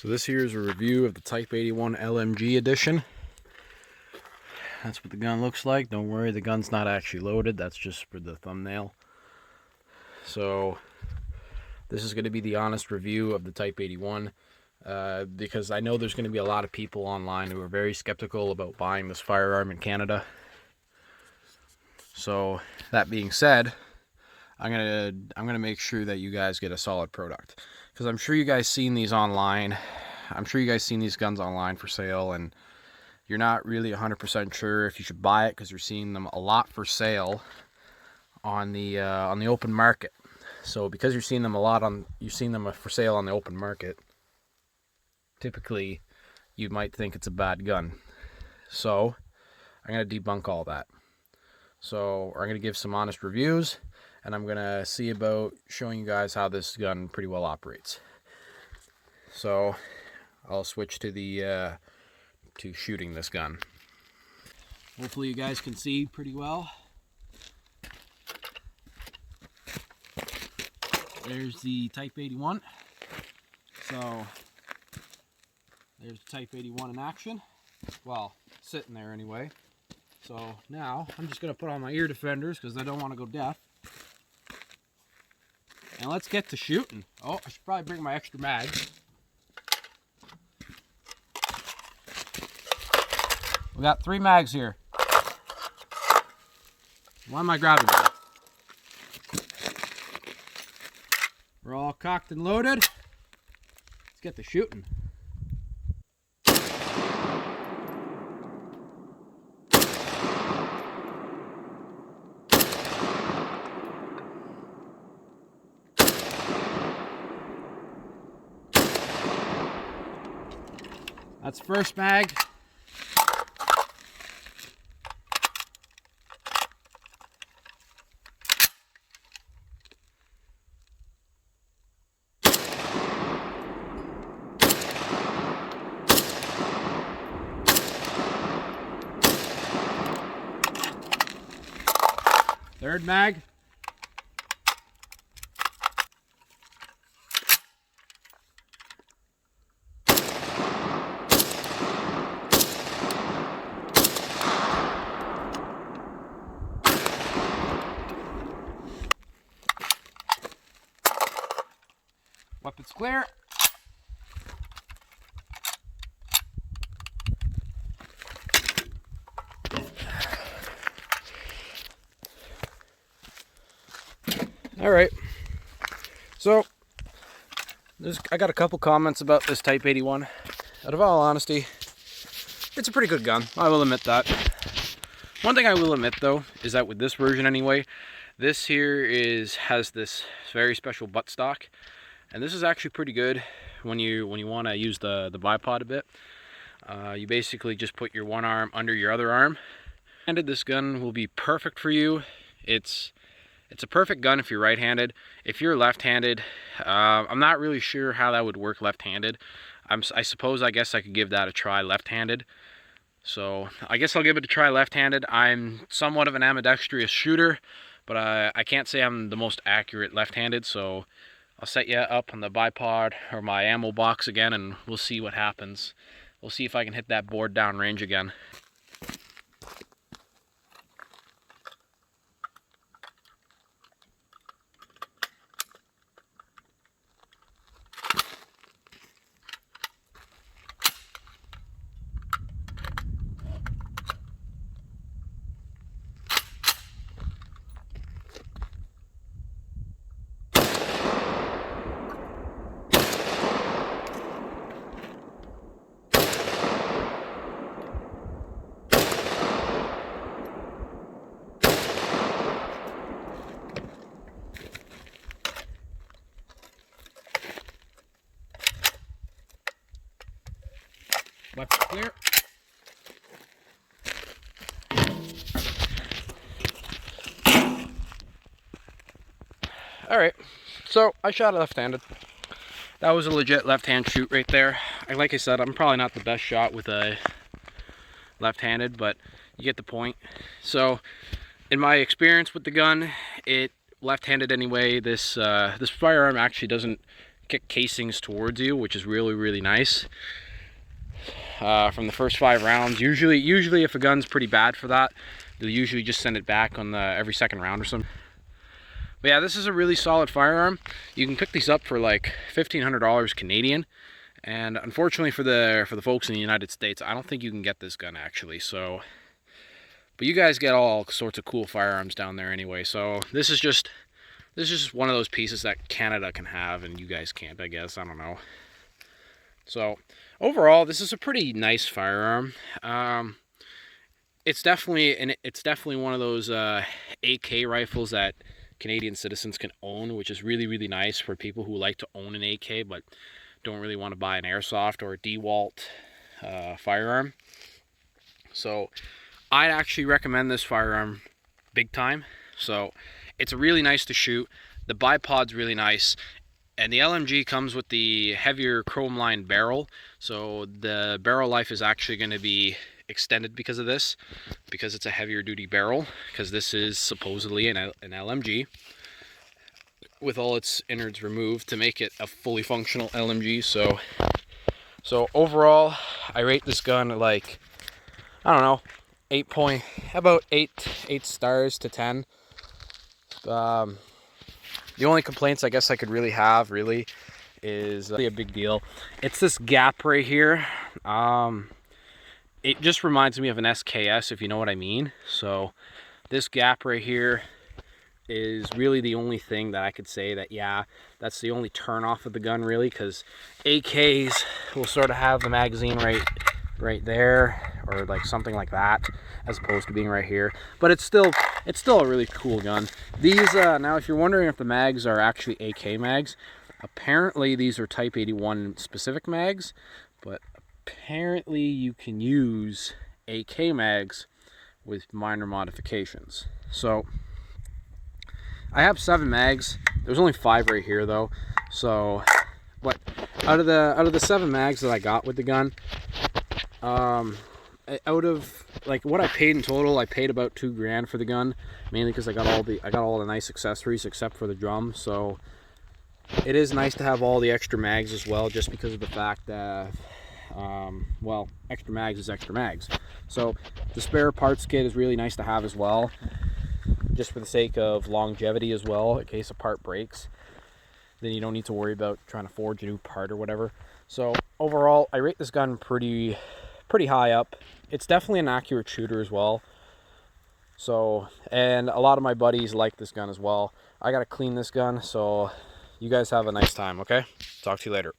So this here is a review of the Type 81 LMG edition. That's what the gun looks like. Don't worry, the gun's not actually loaded. That's just for the thumbnail. So this is going to be the honest review of the Type 81 because I know there's going to be a lot of people online who are very skeptical about buying this firearm in Canada. So that being said, I'm gonna make sure that you guys get a solid product, because I'm sure you guys seen these online. I'm sure you guys seen these guns online for sale, and you're not really 100% sure if you should buy it because you're seeing them a lot for sale on the open market. So because you're seeing them for sale on the open market, typically you might think it's a bad gun. So I'm gonna debunk all that. So I'm gonna give some honest reviews, and I'm gonna see about showing you guys how this gun pretty well operates. So I'll switch to the to shooting this gun. Hopefully you guys can see pretty well. There's the Type 81. So there's the Type 81 in action. Well, sitting there anyway. So now I'm just gonna put on my ear defenders because I don't want to go deaf. And let's get to shooting. Oh, I should probably bring my extra mag. We got 3 mags here. Why am I grabbing them? We're all cocked and loaded. Let's get to shooting. That's first mag. Third mag. Weapons clear. All right. So I got a couple comments about this Type 81. Out of all honesty, it's a pretty good gun. I will admit that. One thing I will admit though is that with this version anyway, this here has this very special buttstock. And this is actually pretty good when you want to use the bipod a bit. You basically just put your one arm under your other arm. And this gun will be perfect for you. It's a perfect gun if you're right-handed. If you're left-handed, I'm not really sure how that would work left-handed. I guess I could give that a try left-handed. So I guess I'll give it a try left-handed. I'm somewhat of an ambidextrous shooter, but I can't say I'm the most accurate left-handed, so I'll set you up on the bipod or my ammo box again, and we'll see what happens. We'll see if I can hit that board down range again. Weapons clear. Alright, so I shot left-handed. That was a legit left-hand shoot right there. Like I said, I'm probably not the best shot with a left-handed, but you get the point. So, in my experience with the gun, it left-handed anyway. This firearm actually doesn't kick casings towards you, which is really, really nice. From the first 5 rounds, usually if a gun's pretty bad for that, they'll usually just send it back on the every second round or something. But yeah, this is a really solid firearm. You can pick these up for like $1,500 Canadian, and unfortunately for the folks in the United States, I don't think you can get this gun actually. So, but you guys get all sorts of cool firearms down there anyway. So this is just one of those pieces that Canada can have and you guys can't, I guess. I don't know. So overall, this is a pretty nice firearm. It's definitely one of those AK rifles that Canadian citizens can own, which is really, really nice for people who like to own an AK but don't really want to buy an airsoft or a DeWalt firearm. So I'd actually recommend this firearm big time. So it's really nice to shoot. The bipod's really nice. And the LMG comes with the heavier chrome lined barrel. So the barrel life is actually going to be extended because of this, because it's a heavier duty barrel, because this is supposedly an LMG with all its innards removed to make it a fully functional LMG. So overall, I rate this gun like, I don't know, 8 stars to 10. The only complaints I guess I could really have is a big deal. It's this gap right here. It just reminds me of an SKS, if you know what I mean. So this gap right here is really the only thing that I could say that, yeah, that's the only turn off of the gun really, because AKs will sort of have the magazine right there, or like something like that, as opposed to being right here. But it's still a really cool gun. These now, if you're wondering if the mags are actually AK mags, apparently these are Type 81 specific mags, but apparently you can use AK mags with minor modifications. So I have 7 mags. There's only 5 right here though. So, but out of the 7 mags that I got with the gun, out of like what I paid in total, I paid about $2,000 for the gun, mainly because I got all the nice accessories except for the drum. So it is nice to have all the extra mags as well, just because of the fact that well, extra mags is extra mags. So the spare parts kit is really nice to have as well, just for the sake of longevity as well. In case a part breaks, then you don't need to worry about trying to forge a new part or whatever. So overall, I rate this gun pretty high up. It's definitely an accurate shooter as well. So, and a lot of my buddies like this gun as well. I gotta clean this gun, so you guys have a nice time, okay? Talk to you later.